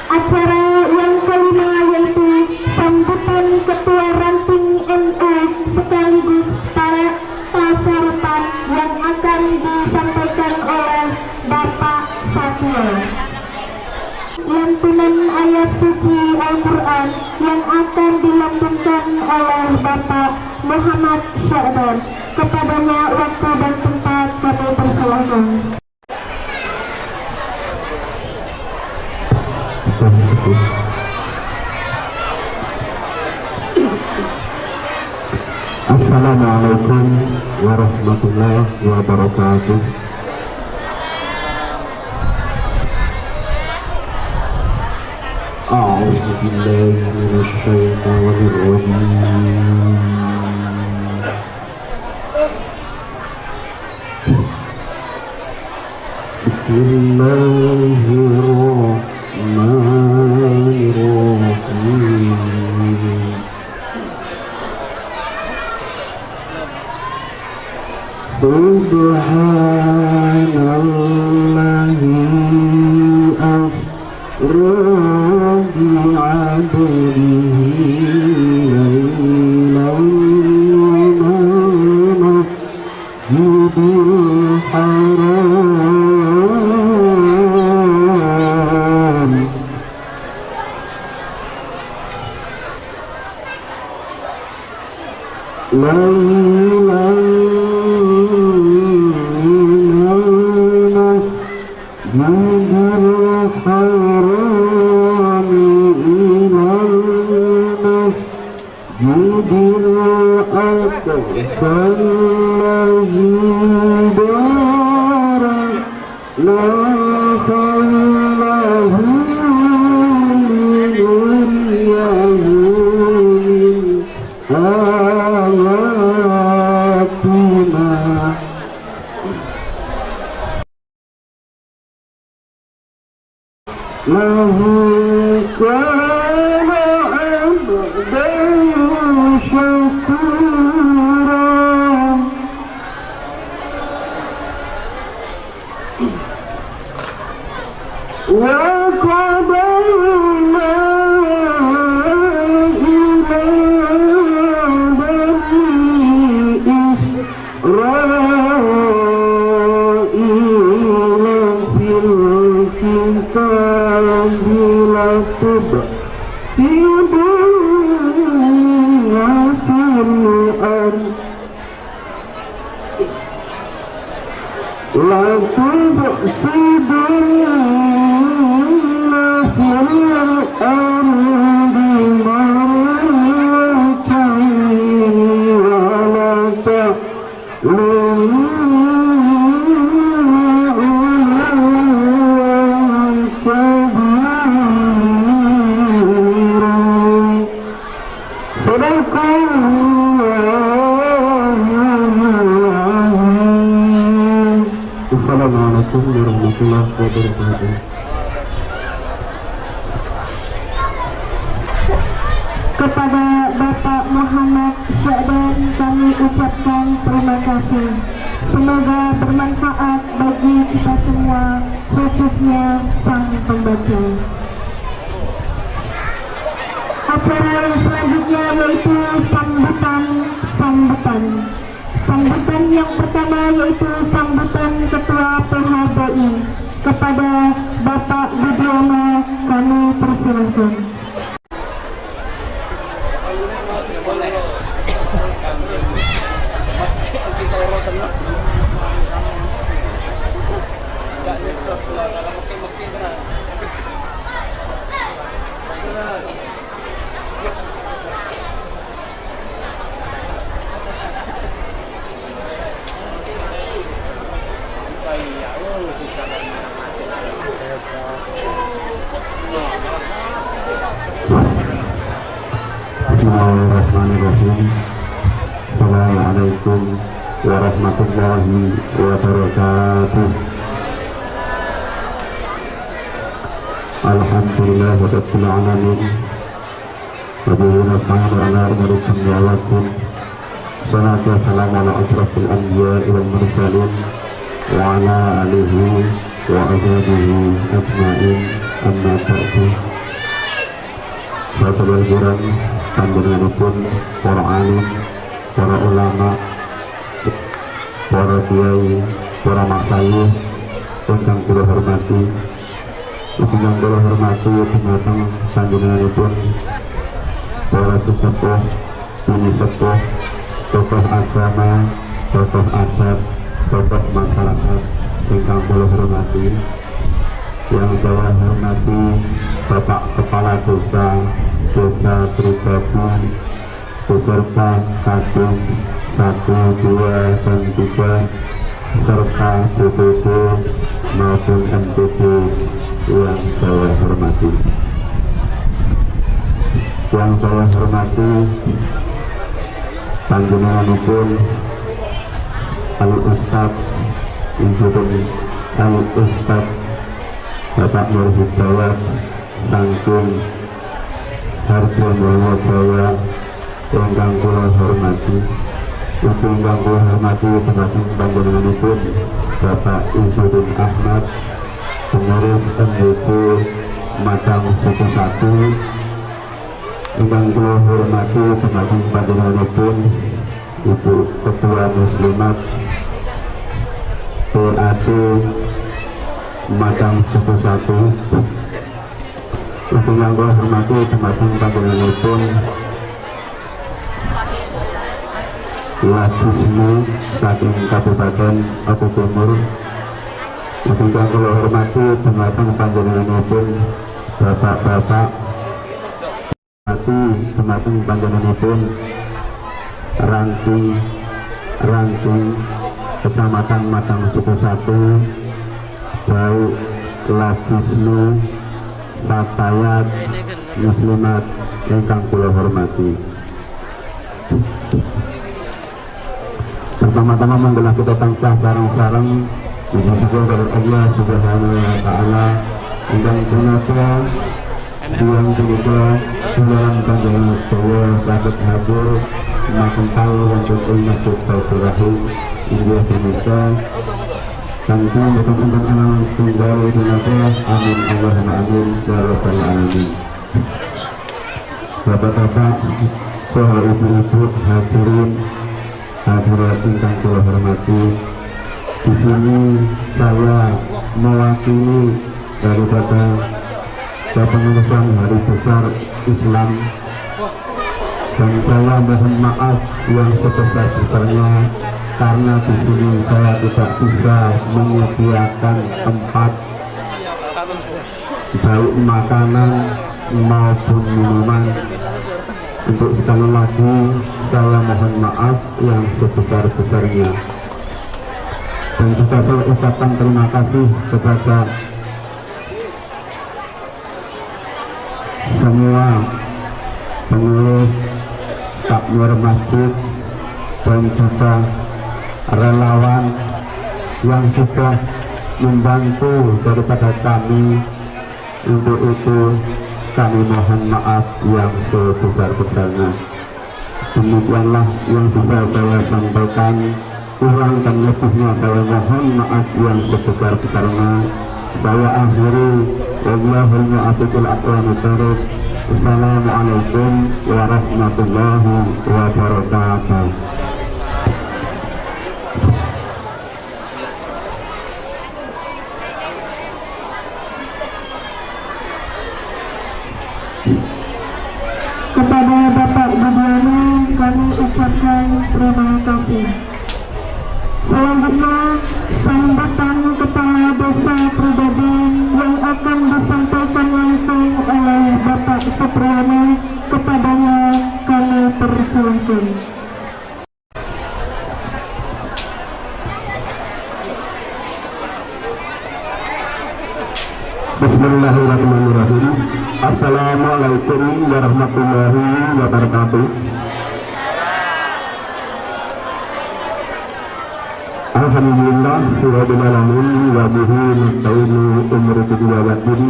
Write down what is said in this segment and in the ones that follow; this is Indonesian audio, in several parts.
Acara yang kelima yaitu sambutan Ketua Ranting NU sekaligus para peserta yang akan disampaikan oleh Bapak Satya. Lantunan ayat suci Al-Quran yang akan dilantunkan oleh Bapak Muhammad Syahban. Kepadanya waktu dan tempat kami persilahkan. Assalamualaikum warahmatullahi wabarakatuh. A'udzu billahi minasy syaithanir rajim. Bismillahirrahmanirrahim. Subhanallazi بعبده ليلا من المسجد الحرام ليلا من المسجد الحرام إلى المسجد الأقصى الذي باركنا حوله لنريه من آياتنا له كان عبدا شكورا وقضينا إلى بني إسرائيل في الكتاب لتفسدن في الأرض في الأرض مرتين ولا تعلن علوا كبيرا صدق الله العظيم. Assalamualaikum warahmatullahi wabarakatuh. Kepada Bapak Muhammad Syahdan kami ucapkan terima kasih. Semoga bermanfaat bagi kita semua, khususnya sang pembaca. Acara yang selanjutnya yaitu sambutan yang pertama yaitu sambutan Ketua PHBI. Kepada Bapak Budiono kami persilahkan. Bismillahirrahmanirrahim. Assalamualaikum warahmatullahi wabarakatuh. Alhamdulillah rabbil alamin. Wa bihi nasta'inu ala umuri dunya wad din. Shalatu wassalamu ala asrafil anbiya'i wal mursalin wa ala alihi wa azwajihi ajma'in. Amma ba'du. Bapak Kiram, panjenenganipun para alim, para ulama, para kiai, para masyayikh ingkang kula hormati, ingkang kula hormati dumateng panjenenganipun para sesepuh, muni sepuh, tokoh agama, tokoh adat, tokoh masyarakat ingkang kula hormati. Yang saya hormati Bapak Kepala Desa Pribadi beserta Kadus 1, 2, dan 3 serta BPD maupun MPD yang saya hormati. Yang saya hormati panjenenganipun Al-Ustaz Izzuddin Al-Ustaz Bapak Nur Hidayat Sangkun Harjono Jaya ingkang kula hormati. Ingkang kula hormati panjenenganipun Bapak Izzuddin Ahmad, pengurus MDC Madang Suku 1 ingkang kula hormati dumateng panjenenganipun Ibu Ketua Muslimat PAC Madang Suku 1, ingkang kula hormati dumateng panjenenganipun Lajismu saking Kabupaten Oku Timur, ingkang kula hormati dumateng panjenenganipun Bapak-bapak, dumateng panjenenganipun ranking Kecamatan Madang Suku 1, baik Lajismu Fatayat Muslimat ingkang kula hormati. Pertama-tama mangga kita tansah sareng-sareng puji syukur kepada Allah Subhanahu wa taala ingkang punika siang punika bulan panjenengan sedaya saged hadir makempal wonten ing Masjid Baitur Rahim inggih punika kanthi boten anawan setunggal dinate amin Allahumma amin ya rabbal alamin. Bapak-bapak, saha ibu-ibu hadirin hadirat ingkang kula hormati, di sini saya mewakili daripada kepengurusan Hari Besar Islam, dan saya mohon maaf yang sebesar-besarnya karena di sini saya tidak bisa menyediakan tempat baik makanan maupun minuman. Untuk sekali lagi saya mohon maaf yang sebesar-besarnya, dan juga saya ucapkan terima kasih kepada semua pengurus takmir masjid dan juga relawan yang sudah membantu daripada kami. Untuk itu kami mohon maaf yang sebesar-besarnya. Demikianlah yang bisa saya sampaikan. Kurang dan lebihnya saya mohon maaf yang sebesar-besarnya. Saya akhiri. Wallahul muwaffiq ila aqwamit thoriq. Assalamualaikum warahmatullahi wabarakatuh. Kepada Bapak Budiono kami ucapkan terima kasih. Selanjutnya sambutan Kepala Desa Pribaden yang akan disampaikan langsung oleh Bapak Supriyono, kepadanya kami persilahkan. Bismillahirrahmanirrahim. Assalamualaikum warahmatullahi wabarakatuh. Alhamdulillah rabbil alamin wa bihi nasta'inu umuri dunya wa din.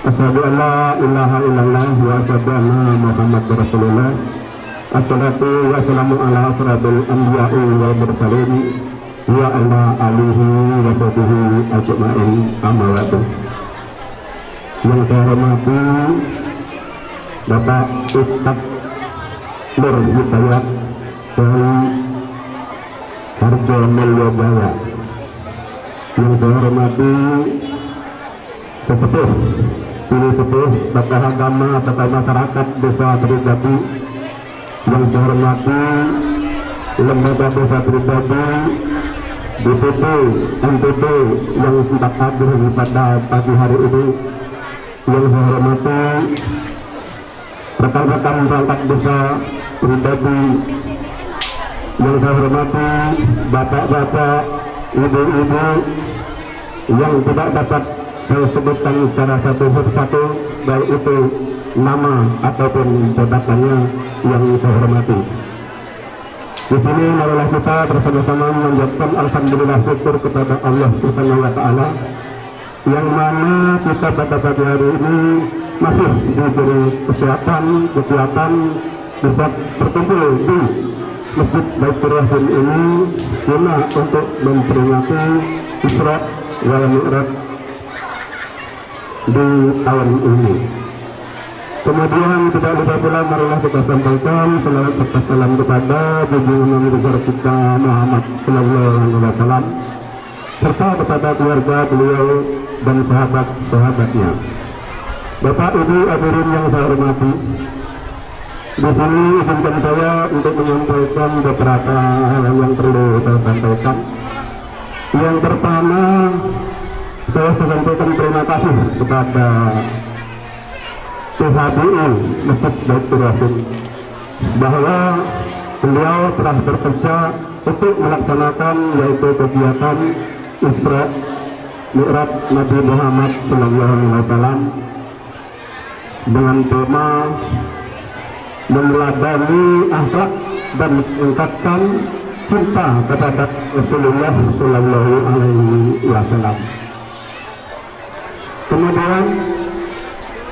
Asyhadu an la ilaha illallah wa asyhadu anna Muhammadar Rasulullah. Assalatu wassalamu ala asyrafil anbiya'i wal mursalin wa ala alihi wa sahbihi ajma'in, amma ba'du. Yang saya hormati Bapak Ustadz Nur Hidayat dari Harjo Mulyo Jaya, yang saya hormati sesepuh ini sepuh tokoh agama, tokoh masyarakat Desa Tribadi, yang saya hormati lembaga Desa Tribadi, DPP, MPP yang sempat hadir pada pagi hari ini, yang saya hormati rekan-rekan perangkat Desa Tribadi, yang saya hormati bapak-bapak, ibu-ibu yang tidak dapat saya sebutkan secara satu persatu, baik itu nama ataupun jabatannya, yang saya hormati. Di sini marilah kita bersama-sama mengucapkan alhamdulillah syukur kepada Allah Subhanahu wa taala, yang mana kita pada pagi hari ini masih diberi kesehatan, kekuatan, bisa berkumpul di Masjid Baitur Rahim ini guna untuk memperingati Isra wal Mi'raj di tahun ini. Kemudian tidak lupa pula marilah kita sampaikan salawat serta salam kepada junjungan besar kita Muhammad sallallahu alaihi wasallam serta kepada keluarga beliau dan sahabat-sahabatnya. Bapak Ibu hadirin yang saya hormati, di sini izinkan saya untuk menyampaikan beberapa hal yang perlu saya sampaikan. Yang pertama, saya sampaikan terima kasih kepada PHBI Masjid Baitur Rahim bahwa beliau telah bekerja untuk melaksanakan yaitu kegiatan Isra Mi'raj Nabi Muhammad SAW dengan tema meneladani akhlak dan meningkatkan cinta kepada Rasulullah SAW. Kemudian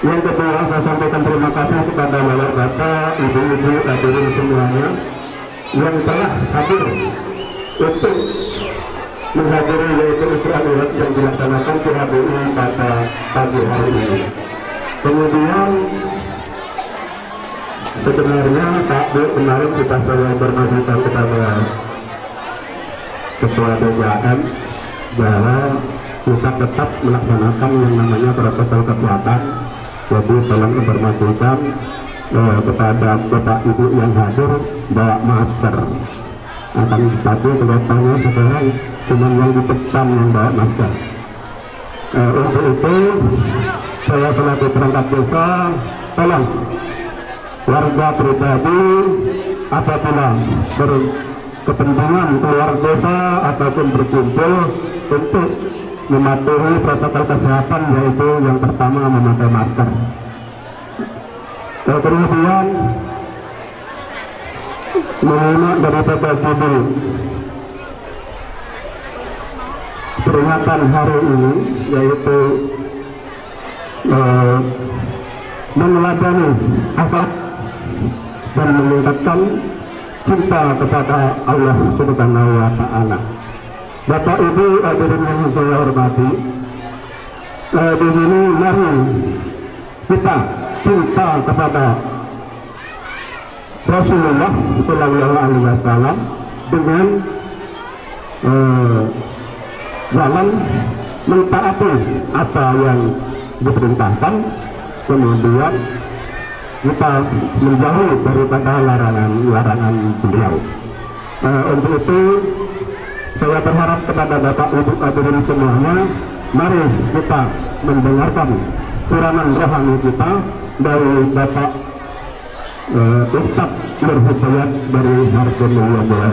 yang kedua, saya sampaikan terima kasih kepada bapak, ibu-ibu, hadirin semuanya yang telah hadir untuk menghadiri yaitu Isra Mi'raj yang dilaksanakan PHBI pada pagi hari ini. Kemudian sebenarnya Pak Bu kemarin sudah saya informasikan kepada Ketua BKM bahwa kita tetap melaksanakan yang namanya protokol kesehatan. Jadi tolong informasikan kepada Bapak Ibu yang hadir bawa masker. Akan tetapi kelihatannya sekarang cuma yang di depan yang bawa masker. Untuk itu saya selaku perangkat desa tolong warga pribadi apabila berkepentingan keluar desa ataupun berkumpul untuk mematuhi protokol kesehatan, yaitu yang pertama memakai masker. Kemudian mengenai daripada judul peringatan hari ini yaitu meneladani akhlak dan meningkatkan cinta kepada Allah Subhanahu wa Ta'ala. Bapak Ibu hadirin yang saya hormati, di sini mari kita cinta kepada Rasulullah Sallallahu Alaihi Wasallam dengan jalan mentaati apa yang diperintahkan, kemudian kita menjauhi daripada larangan beliau. Untuk itu saya berharap kepada Bapak Ibu hadirin semuanya, mari kita mendengarkan siraman rohani kita dari Bapak Ustaz Nur Hidayat dari Harjamulya.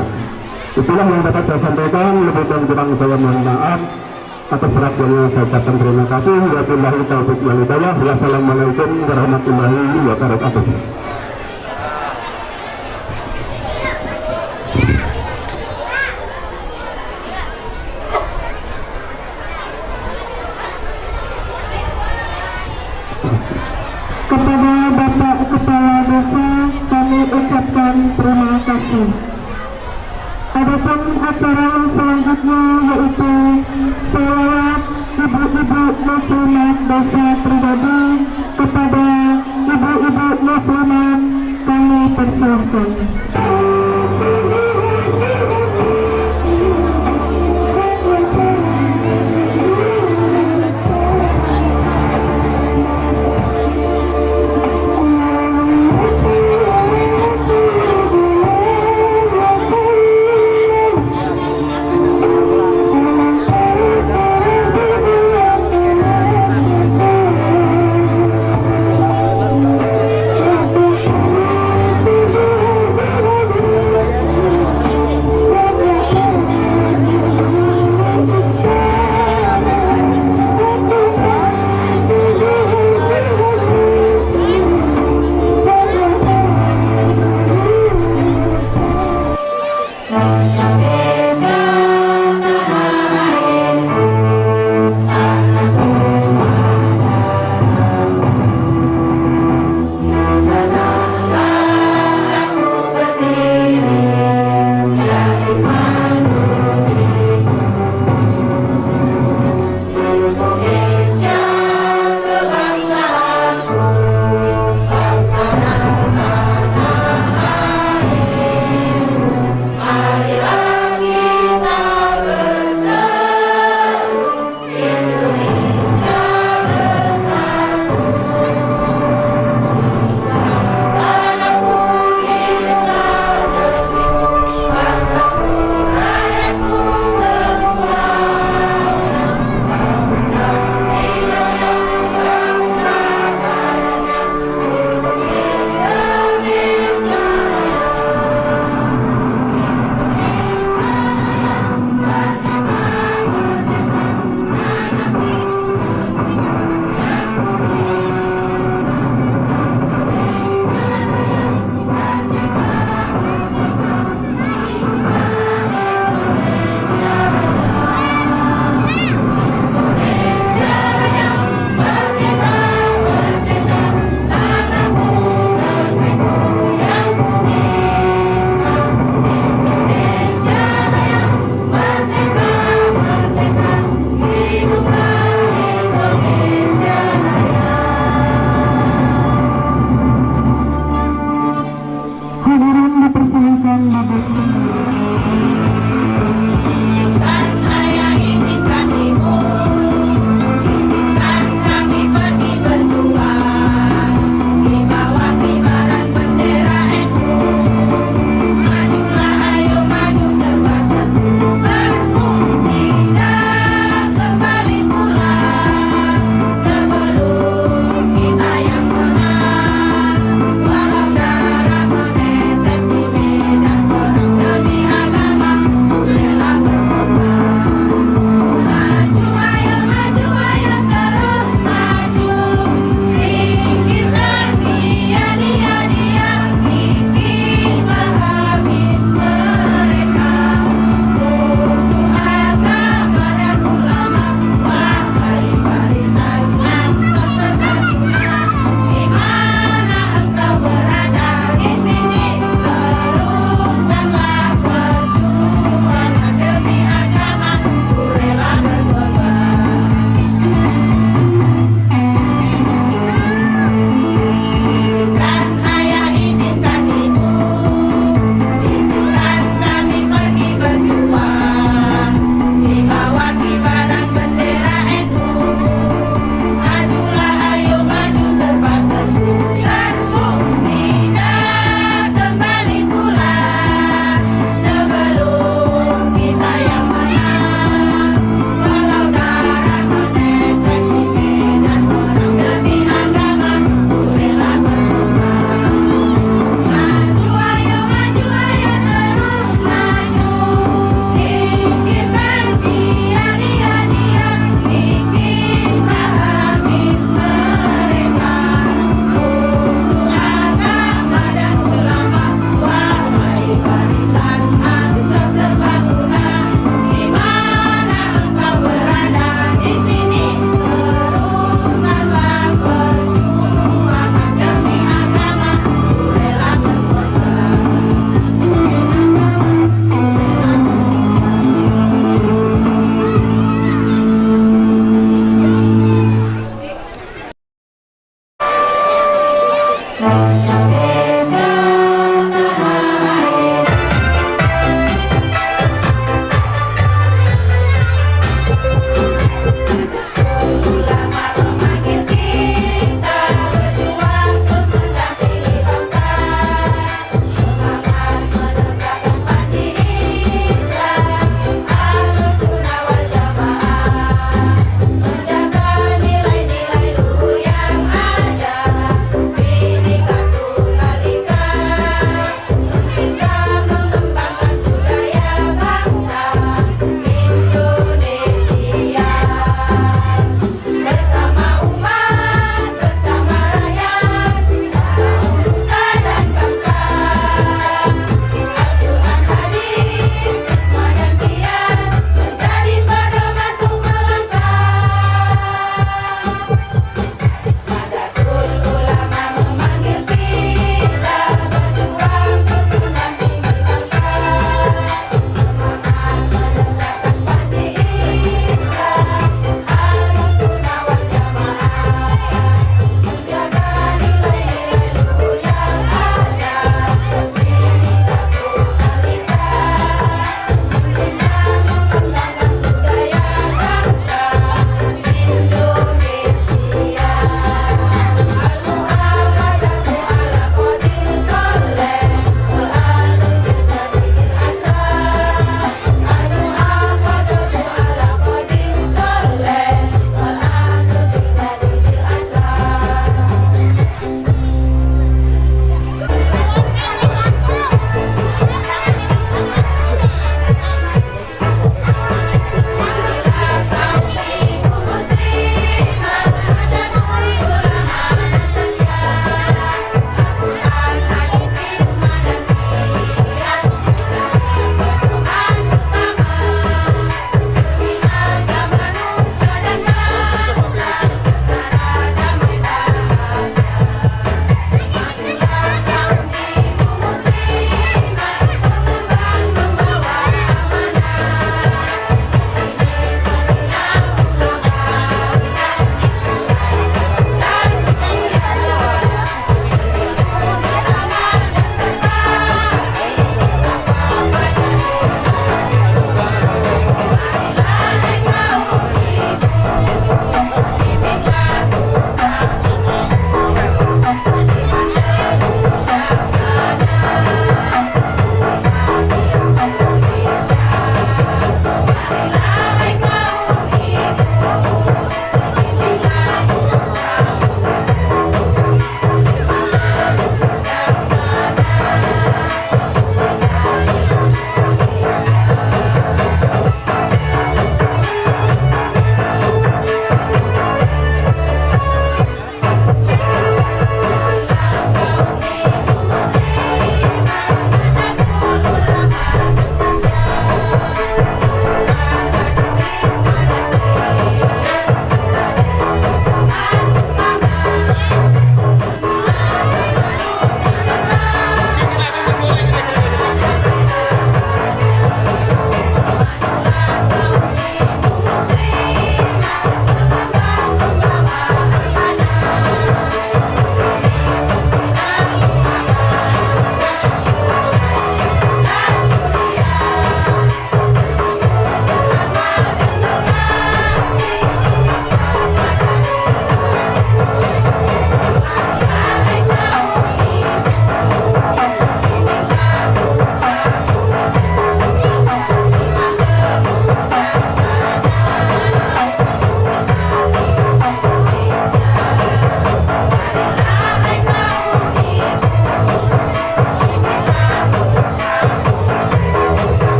Itulah yang dapat saya sampaikan, lebih dan kurang saya mohon maaf. Atas perhatiannya saya ucapkan terima kasih. Wabillahi taufiq wal hidayah. Wassalamualaikum warahmatullahi wabarakatuh. Kepada Bapak Kepala Desa kami ucapkan terima kasih. Adapun acara yang selanjutnya yaitu sholawat ibu-ibu muslimat desa pribadi kepada ibu-ibu muslimat kami persilahkan.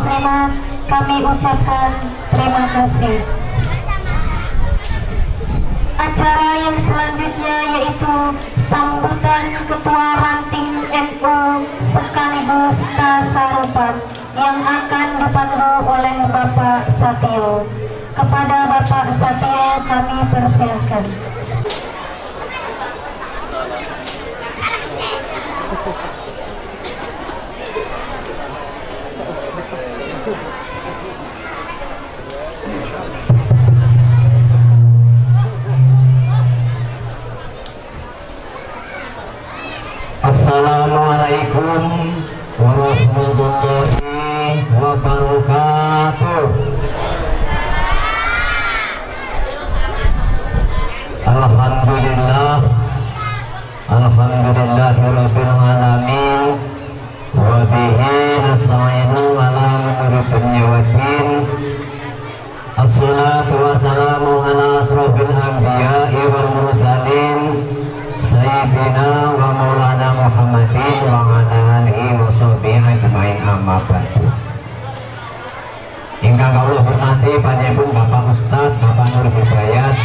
muslimat, kami ucapkan terima kasih. Acara yang selanjutnya yaitu sambutan Ketua Ranting NU sekaligus tasarupan yang akan dipandu oleh Bapak Satio. Kepada Bapak Satio kami persilakan. Assalamualaikum warahmatullahi wabarakatuh. Alhamdulillah, alhamdulillahirabbil alamin, wa bihi nasta'inu ala umuri dunya waddin. Assalatu wassalamu ala asrofil anbiya'i wal mursalin Sayyidina wa maulana Muhammadin wa ala alihi wa sahbihi ajma'in, amma ba'du. Ingkang kawula hormati panjenengan Bapak Ustadz Bapak Nur Hidayat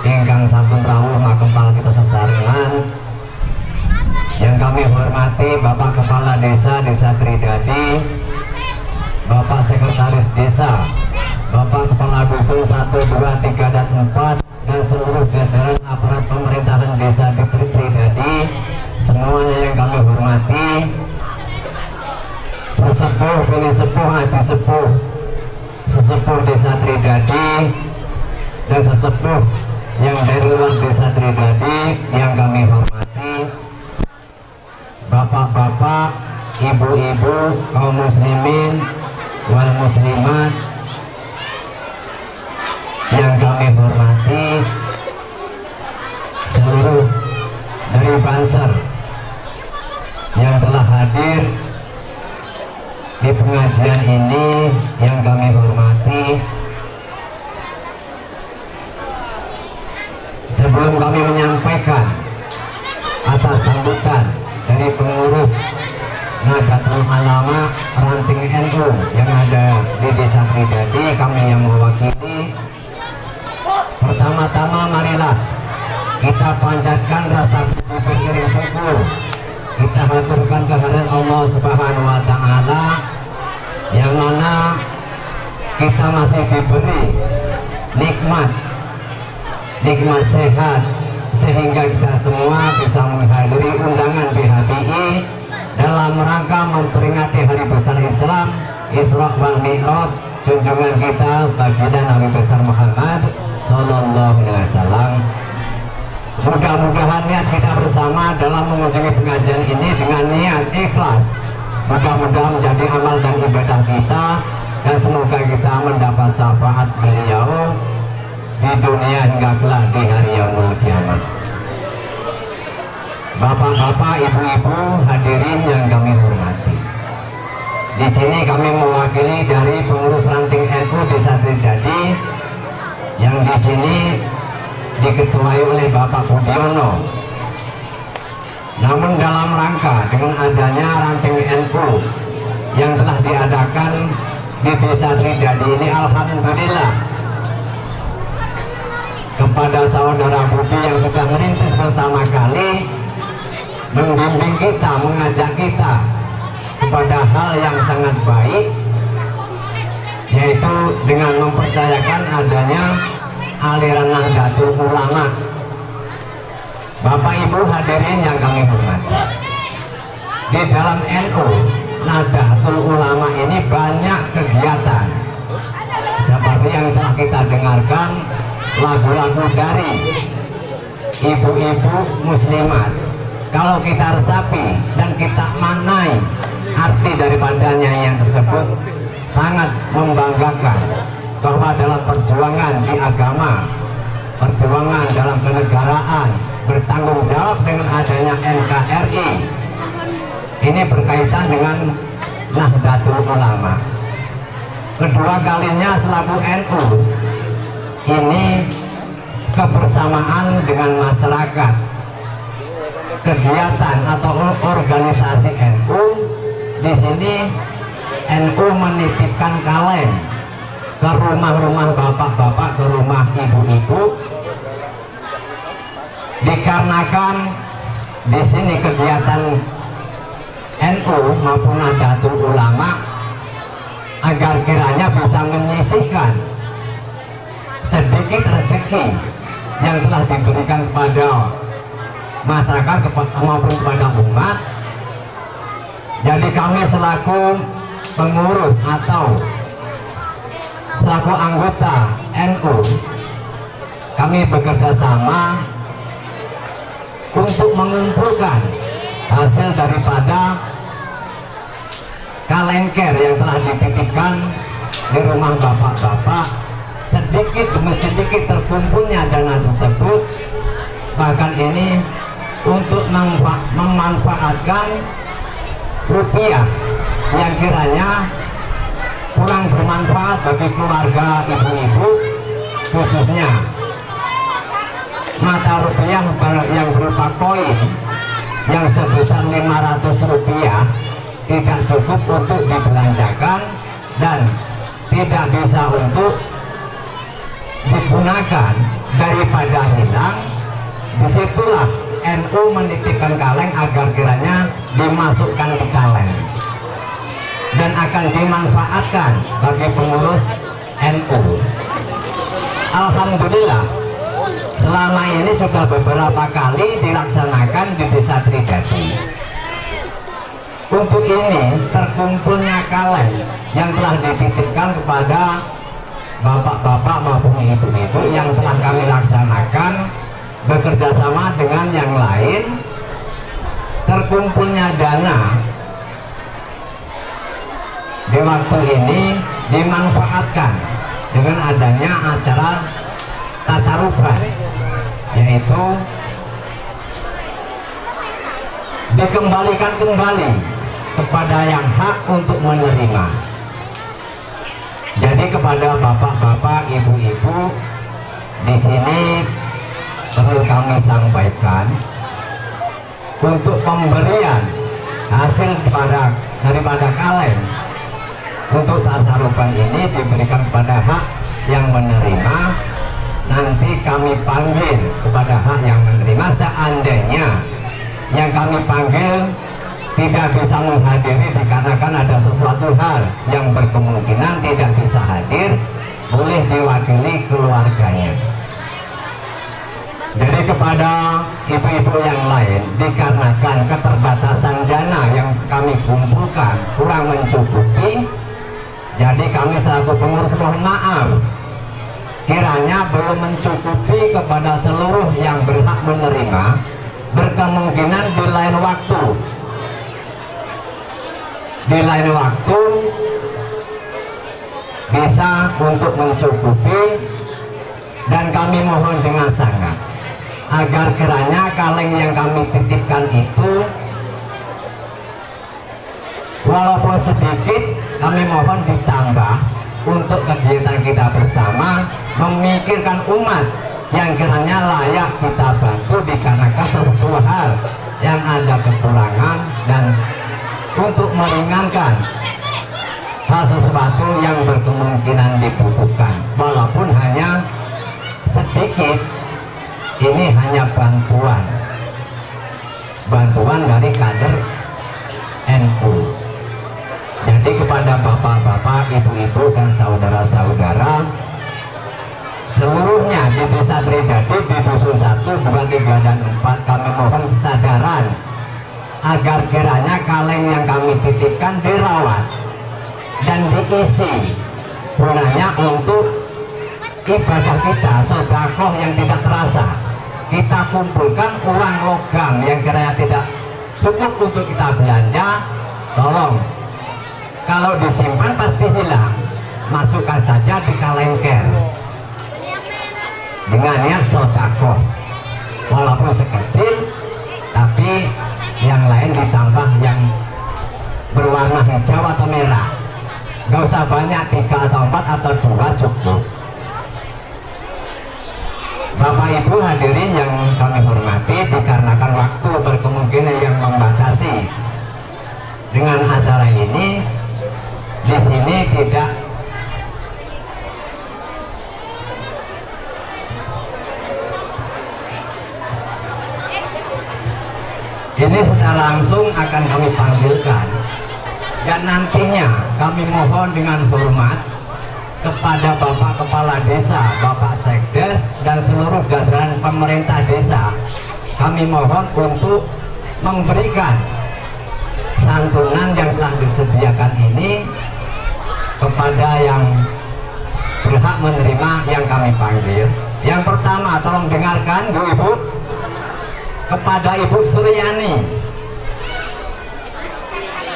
ingkang sampun rawuh makempal kita sesarengan. Yang kami hormati Bapak Kepala Desa Tridadi, Bapak Sekretaris Desa, Bapak Kepala Dusun 1, 2, 3, dan 4, dan seluruh jajaran aparat pemerintahan Desa di Tridadi, semuanya yang kami hormati. Sesepuh, bini sepuh, adi sepuh, sesepuh Desa Tridadi, dan sesepuh yang dari luar Desa Tridadi yang kami hormati. Bapak-bapak, ibu-ibu, kaum muslimin wal muslimat yang kami hormati, seluruh dari Banser yang telah hadir di pengajian ini yang kami hormati. Sebelum kami menyampaikan atas sambutan dari pengurus Nahdlatul Ulama Ranting NU yang ada di Desa Tridadi, kami yang mewakili, pertama-tama marilah kita panjatkan rasa puji beriring syukur, kita haturkan kehadirat Allah Subhanahu wa Ta'ala yang mana kita masih diberi nikmat sehat sehingga kita semua bisa menghadiri undangan PHBI dalam rangka memperingati hari besar Islam Isra wal Mi'raj junjungan kita baginda Nabi besar Muhammad Sallallahu Alaihi Wasallam. Mudah-mudahan niat kita bersama dalam mengunjungi pengajian ini dengan niat ikhlas, mudah-mudahan menjadi amal dan ibadah kita, dan semoga kita mendapat syafaat beliau di dunia hingga kelak di hari yaumul kiamat. Bapak-bapak, ibu-ibu, hadirin yang kami hormati, di sini kami mewakili dari pengurus Ranting NU Desa Tridadi yang di sini diketuai oleh Bapak Budiono. Namun dalam rangka dengan adanya Ranting NU yang telah diadakan di Desa Tridadi ini, alhamdulillah kepada saudara Budi yang sudah merintis pertama kali, membimbing kita, mengajak kita kepada hal yang sangat baik, yaitu dengan mempercayakan adanya aliran Nahdlatul Ulama. Bapak Ibu hadirin yang kami hormati, di dalam NU Nahdlatul Ulama ini banyak kegiatan seperti yang telah kita dengarkan, lagu-lagu dari ibu-ibu muslimat. Kalau kita resapi dan kita manai arti daripada nyanyian tersebut, sangat membanggakan bahwa dalam perjuangan di agama, perjuangan dalam kenegaraan, bertanggung jawab dengan adanya NKRI, ini berkaitan dengan Nahdlatul Ulama. Kedua kalinya selaku NU, ini kebersamaan dengan masyarakat, kegiatan atau organisasi NU di sini NU menitipkan kaleng ke rumah-rumah bapak-bapak, ke rumah ibu-ibu, dikarenakan di sini kegiatan NU maupun Nahdlatul Ulama agar kiranya bisa menyisihkan sedikit rezeki yang telah diberikan kepada masyarakat maupun kepada umat. Jadi kami selaku pengurus atau selaku anggota NU, kami bekerja sama untuk mengumpulkan hasil daripada kalengker yang telah dititipkan di rumah bapak-bapak. Sedikit demi sedikit terkumpulnya dana tersebut, bahkan ini untuk memanfaatkan rupiah yang kiranya kurang bermanfaat bagi keluarga ibu-ibu, khususnya mata rupiah yang berupa koin yang sebesar 500 rupiah tidak cukup untuk dibelanjakan dan tidak bisa untuk digunakan. Daripada hilang, disitulah NU menitipkan kaleng agar kiranya dimasukkan ke kaleng dan akan dimanfaatkan bagi pengurus NU. Alhamdulillah, selama ini sudah beberapa kali dilaksanakan di Desa Tridadi. Untuk ini terkumpulnya kaleng yang telah dititipkan kepada bapak-bapak maupun ibu-ibu yang telah kami laksanakan bekerja sama dengan yang lain. Terkumpulnya dana di waktu ini dimanfaatkan dengan adanya acara tasarufan, yaitu dikembalikan kembali kepada yang hak untuk menerima. Jadi kepada bapak-bapak, ibu-ibu, di sini perlu kami sampaikan untuk pemberian hasil daripada kaleng untuk tasarufan ini diberikan kepada hak yang menerima. Nanti kami panggil kepada hak yang menerima. Seandainya yang kami panggil tidak bisa menghadiri dikarenakan ada sesuatu hal yang berkemungkinan tidak bisa hadir, boleh diwakili keluarganya. Jadi kepada ibu-ibu yang lain, dikarenakan keterbatasan dana yang kami kumpulkan kurang mencukupi, jadi kami selaku pengurus mohon maaf kiranya belum mencukupi kepada seluruh yang berhak menerima. Berkemungkinan di lain waktu bisa untuk mencukupi, dan kami mohon dengan sangat agar kiranya kaleng yang kami titipkan itu walaupun sedikit kami mohon ditambah untuk kegiatan kita bersama, memikirkan umat yang kiranya layak kita bantu dikarenakan sesuatu hal yang ada kekurangan, dan untuk meringankan hal sesuatu yang berkemungkinan dibutuhkan walaupun hanya sedikit. Ini hanya bantuan dari kader NU. Jadi kepada bapak-bapak, ibu-ibu, dan saudara-saudara seluruhnya di Desa Tridadi, di Dusun 1, 2, 3, dan 4, kami mohon kesadaran agar kiranya kaleng yang kami titipkan dirawat dan diisi gunanya untuk ibadah kita, sedekah yang tidak terasa. Kita kumpulkan uang logam yang kiranya tidak cukup untuk kita belanja, tolong kalau disimpan pasti hilang, masukkan saja di kalengker dengan niat sedekah walaupun sekecil, tapi yang lain ditambah yang berwarna hijau atau merah. Gak usah banyak, 3 atau 4 atau 2 cukup. Bapak Ibu hadirin yang kami hormati, dikarenakan waktu berkemungkinan yang membatasi dengan acara ini, di sini tidak ini secara langsung akan kami panggilkan, dan nantinya kami mohon dengan hormat kepada Bapak Kepala Desa, Bapak Sekdes, dan seluruh jajaran pemerintah desa, kami mohon untuk memberikan santunan yang telah disediakan ini kepada yang berhak menerima yang kami panggil. Yang pertama, tolong dengarkan Bu Ibu, kepada Ibu Suryani,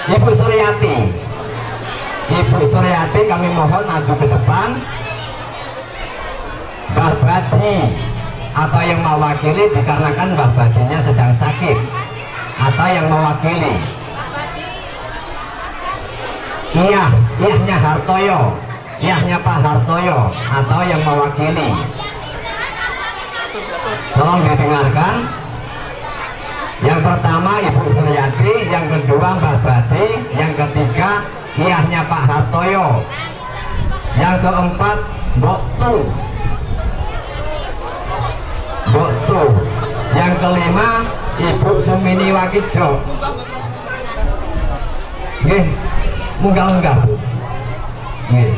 Ibu Suryati. Ibu Suryati kami mohon maju ke depan. Mbah Badi atau yang mewakili, dikarenakan Mbah Badinya sedang sakit, atau yang mewakili. Iyahnya Hartoyo, iyahnya Pak Hartoyo atau yang mewakili. Tolong didengarkan. Yang pertama Ibu Suryati, yang kedua Mbah Badi, yang ketiga iyahnya Pak Hartoyo, yang keempat Mbok Tu, yang kelima Ibu Sumini Wakijo. Nggih, munggah-munggah Bu. Nggih.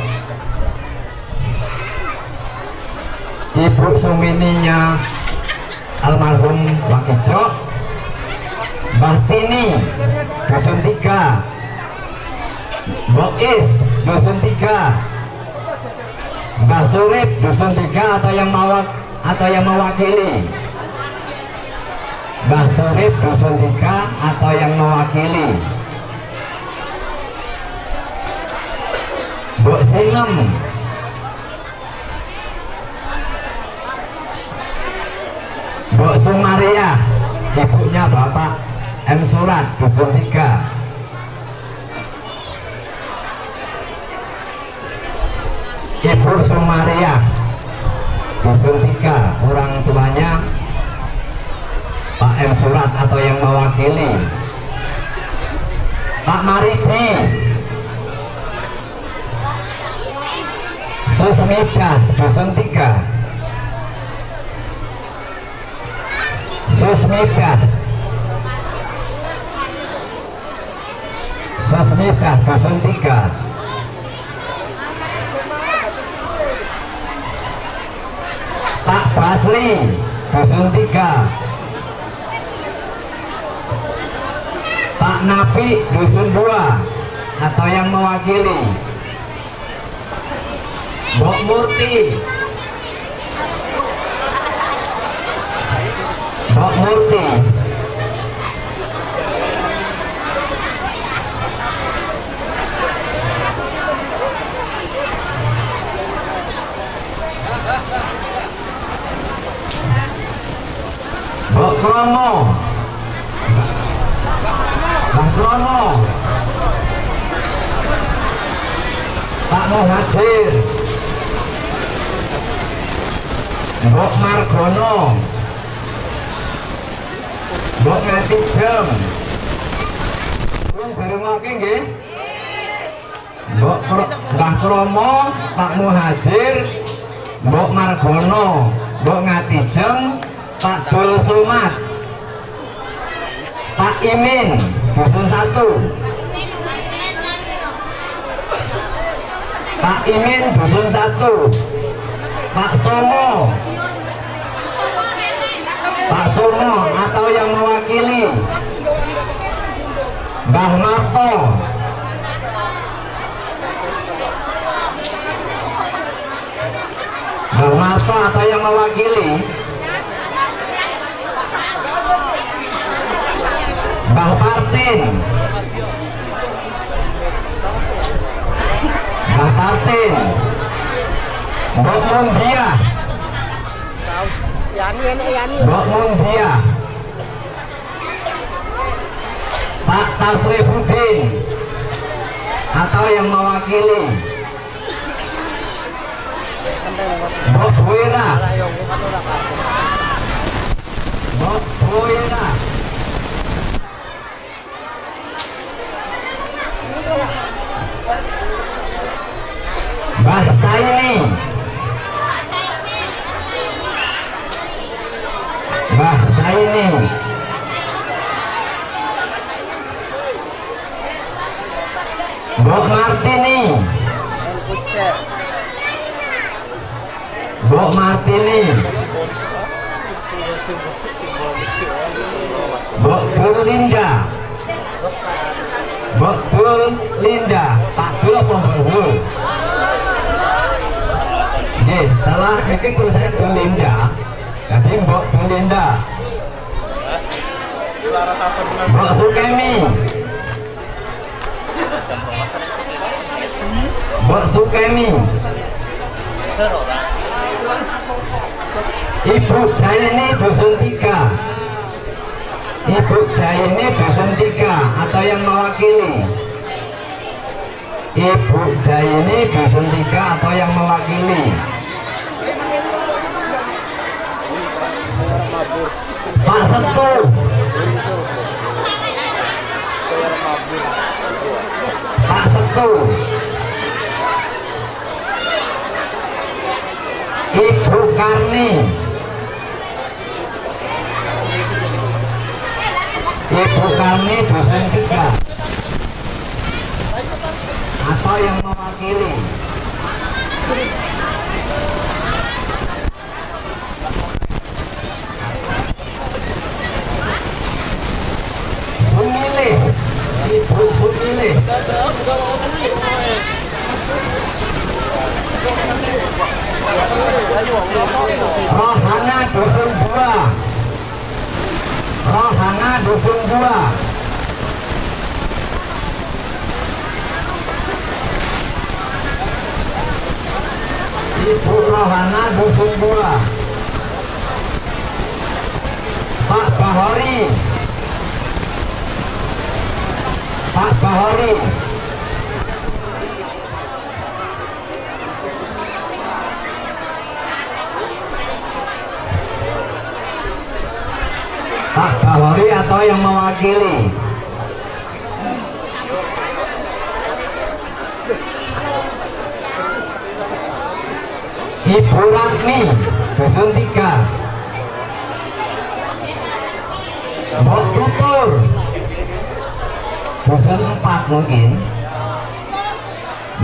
Ibu Sumininya almarhum Wakijo, Mbah Tini Dusun 3, Mbok Is Dusun 3, Mbah Surip Dusun 3 atau yang mewakili. Mbah Surip Dusun 3 atau yang mewakili. Mbok Sinem, Mbok Sumaria, ibunya Bapak M. Surat Dusun 3. Ibu Sumaria Dusun 3, orang tuanya Pak M. Surat atau yang mewakili. Pak Maridi Susmida Dusun 3. Susmida Dusun 3. Pak Basri Dusun 3. Pak Napi Dusun 2 atau yang mewakili. Mbok Murti Mbok Kromo, Pak Muhajir, Mbok Margono, Mbok Ngatijem. Pun dirungokke nggih. Mbah Kromo, Pak Muhajir, Mbok Margono, Mbok Ngatijem, Pak Dul Sumat, Pak Imin Dusun 1, Pak Imin Dusun 1, Pak Somo atau yang mewakili. Mbah Marto, atau yang mewakili. Mbah Partin, Mbok Mundiah, Pak Tasrifuddin atau yang mewakili. Mbok Buira, Mbah Saini, Mbah Saini, Mbok Martini, Mbok Martini, Mbok Linda, Mbok Linda, Pak Dul apa Mbok Dul? Oke, setelah itu tulisannya Dul Linda, jadi Mbok Linda, Mbok Sukemi, Mbok Sukemi, Ibu Jaini Dusun 3, Ibu Jaini Dusun 3 atau yang mewakili, Ibu Jaini Dusun 3 atau yang mewakili. Pak Setu, Pak Setu, Ibu Karni, Ibu Karni Dusun 3 atau yang mewakili. Sumilih, Ibu Sumilih, Rohana Dusun 2, Rohana Dusun 2, Ibu Rohana Dusun 2, Pak Bahori, Pak Bahori, Pak Bahori atau yang mewakili. Ibu Ratmi Dusun 3, Mbok Tutur Dusun 4 mungkin,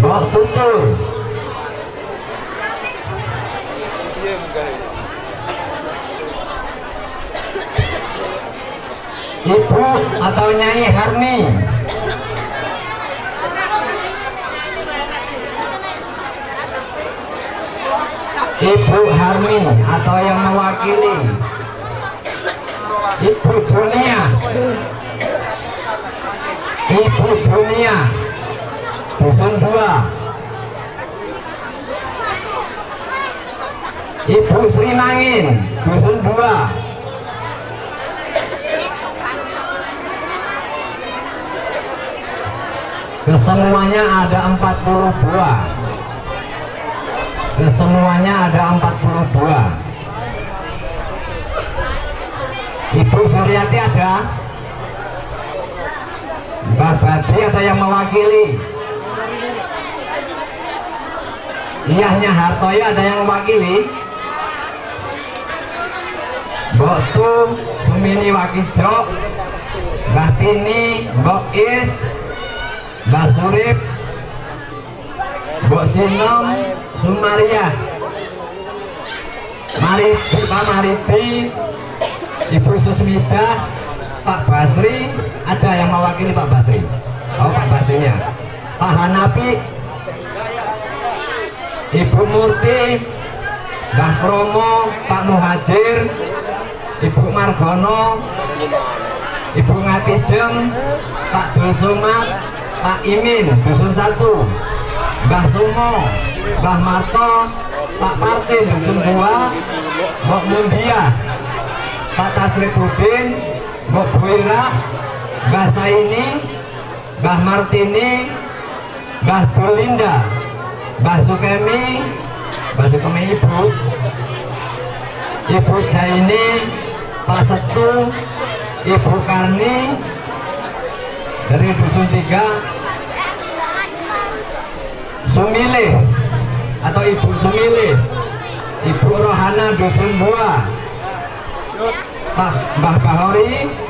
Mbok Tutur, Ibu atau Nyai Harni, Ibu Harmi atau yang mewakili. Ibu Junia, Ibu Junia Dusun 2, Ibu Sri Mangin Dusun 2, kesemuanya ada 40 buah, kesemuanya ada 42. Ibu Suryati ada, Mbah Badi atau yang mewakili. Iyahnya Hartoyo ada yang mewakili. Mbok Tu Sumini Wakijo, Mbah Tini, Mbok Is, Mbah Surip, Mbok Sinom, Sumaria, Mariti, Pak Mariti, Ibu Susmida, Pak Basri, ada yang mewakili Pak Basri. Oh, Pak Basrinya. Pak Hanapi, Ibu Murti, Mbah Kromo, Pak Muhajir, Ibu Margono, Ibu Ngatijeng, Pak Dul Sumat, Pak Imin Dusun 1, Mbah Sumo, Mbah Marto, Pak Martin Dusun 2, Mbok Mundia, Pak Tasripudin, Mbok Buira, Mbah Saini, Mbah Martini, Mbah Dulinda, Mbah Sukemi, Mbah Sukemi Ibu, Ibu Jaini, Pak Setu, Ibu Karni dari Dusun 3, Sumilih, atau Ibu Sumili, Ibu Rohana Dusun Buah, Pak Mbah Bahori.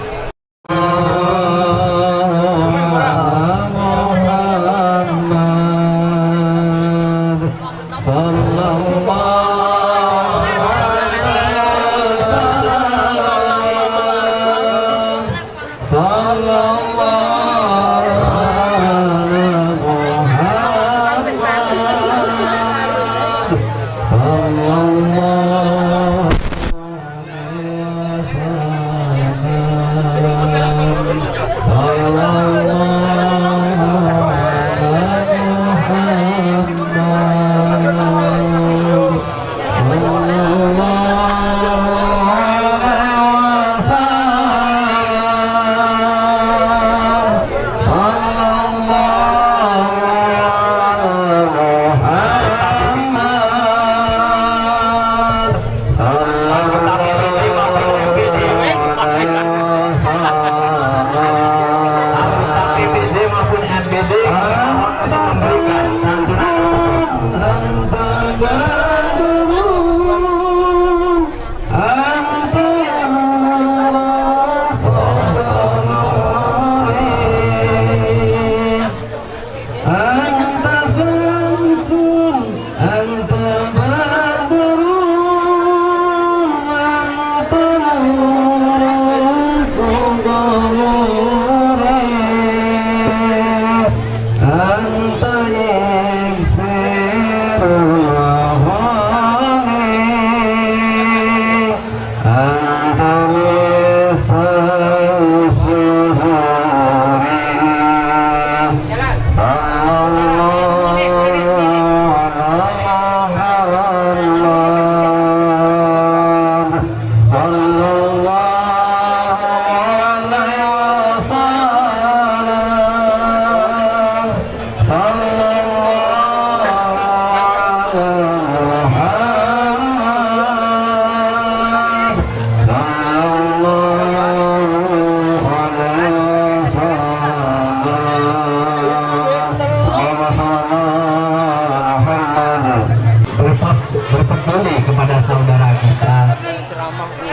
Berpeduli kepada saudara kita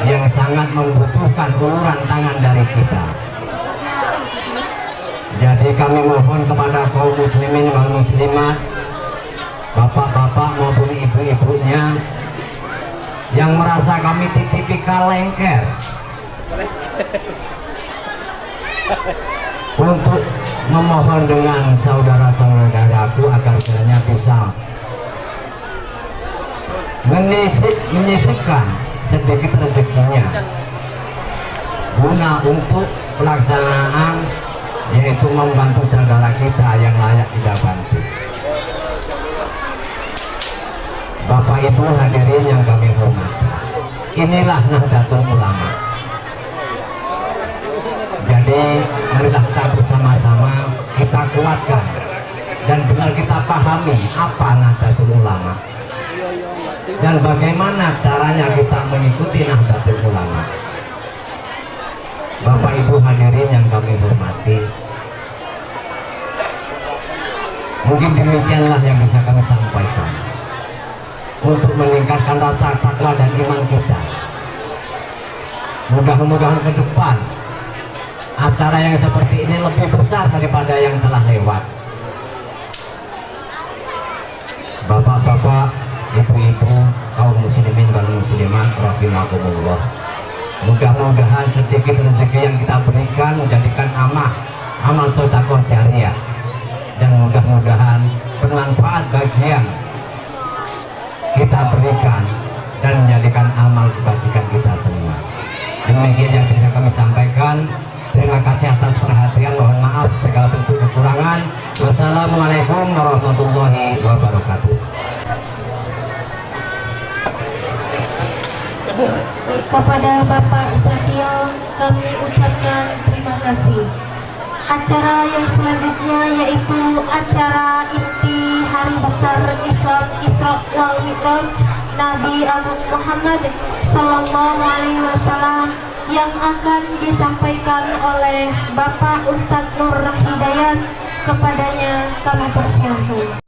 yang sangat membutuhkan uluran tangan dari kita. Jadi kami mohon kepada kaum muslimin wal muslimat, bapak-bapak maupun ibu-ibunya yang merasa kami tipikal lengker, untuk memohon dengan saudara-saudaraku agar kiranya bisa menyisipkan sedikit rezekinya guna untuk pelaksanaan, yaitu membantu saudara kita yang layak kita bantu. Bapak Ibu hadirin yang kami hormati, inilah Nahdlatul Ulama. Jadi marilah kita bersama-sama kita kuatkan dan benar kita pahami apa Nahdlatul Ulama dan bagaimana caranya kita mengikuti Nahdlatul Ulama. Bapak Ibu hadirin yang kami hormati, mungkin demikianlah yang bisa kami sampaikan untuk meningkatkan rasa takwa dan iman kita. Mudah-mudahan ke depan acara yang seperti ini lebih besar daripada yang telah lewat. Bapak-bapak, ibu-ibu, kaum muslimin dan muslimat rahimakumullah, mudah-mudahan sedikit rezeki yang kita berikan menjadikan amal sedekah jariah, dan mudah-mudahan bermanfaat bagi yang kita berikan dan menjadikan amal kebajikan kita semua. Demikian yang bisa kami sampaikan. Terima kasih atas perhatian, mohon maaf segala bentuk kekurangan. Wassalamualaikum warahmatullahi wabarakatuh. Kepada Bapak Sadio kami ucapkan terima kasih. Acara yang selanjutnya yaitu acara inti hari besar Isra wal Mi'raj Nabi Agung Muhammad Sallallahu Alaihi Wasallam yang akan disampaikan oleh Bapak Ustadz Nur Hidayat. Kepadanya kami persilahkan.